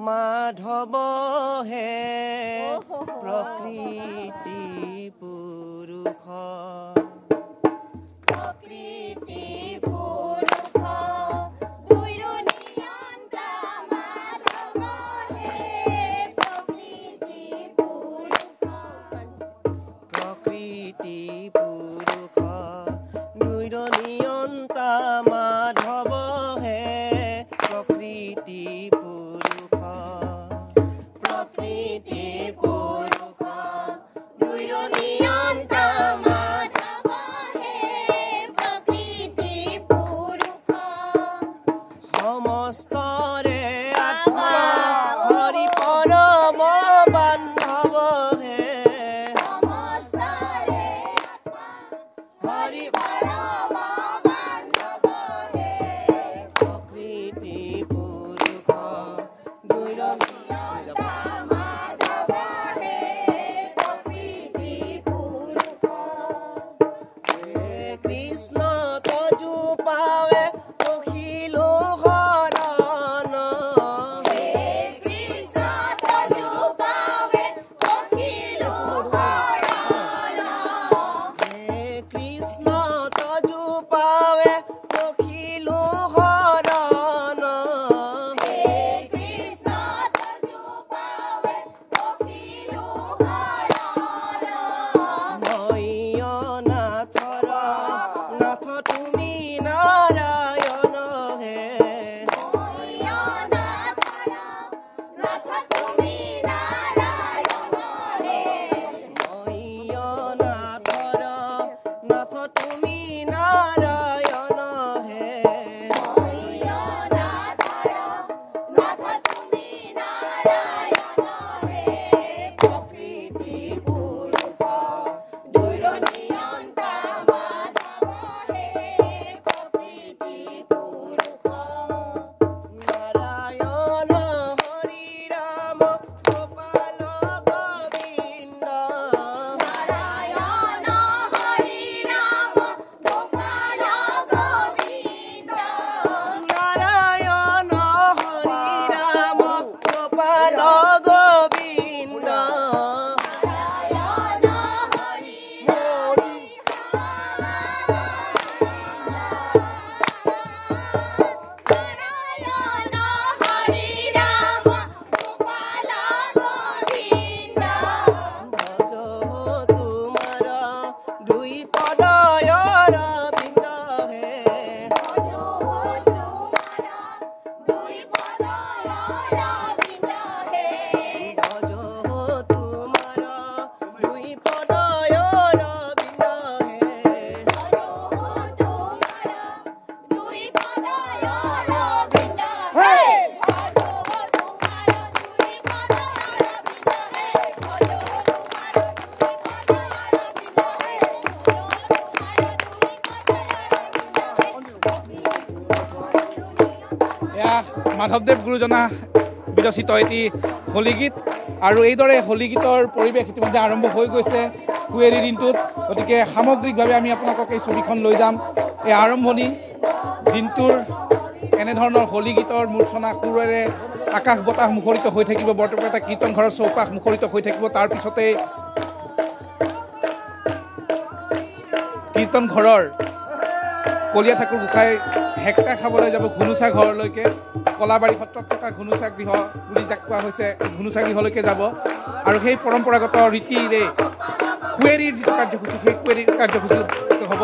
মাধৱ হে প্ৰকৃতি পুৰুষ মাধৱদেৱ গুৰুজনা বিৰচিত এটি হোলীগীত আৰু এইদৰে হোলীগীতৰ পৰিৱেশ ইতিমধ্যে আৰম্ভ হৈ গৈছে কুৱেৰী দিনটোত। গতিকে সামগ্ৰিকভাৱে আমি আপোনালোকক এই ছবিখন লৈ যাম। এই আৰম্ভণি দিনটোৰ এনেধৰণৰ হোলীগীতৰ মূৰ্ছনা সুৰেৰে আকাশ বতাহ মুখৰিত হৈ থাকিব। বৰপেটা কীৰ্তন ঘৰৰ চৌপাশ মুখৰিত হৈ থাকিব। তাৰপিছতে কীৰ্তন ঘৰৰ কলীয়া ঠাকুৰ গোসাঁই হেক্কা খাবলৈ যাব ঘুনুচা ঘৰলৈকে। কলাবাৰী সত্ৰত থকা ঘুনুচা গৃহ বুলি যাক কোৱা হৈছে, ঘুনুচা গৃহলৈকে যাব আৰু সেই পৰম্পৰাগত ৰীতিৰে কুৱেৰীৰ যিটো কাৰ্যসূচী, সেই কুৱেৰীৰ কাৰ্যসূচী হ'ব।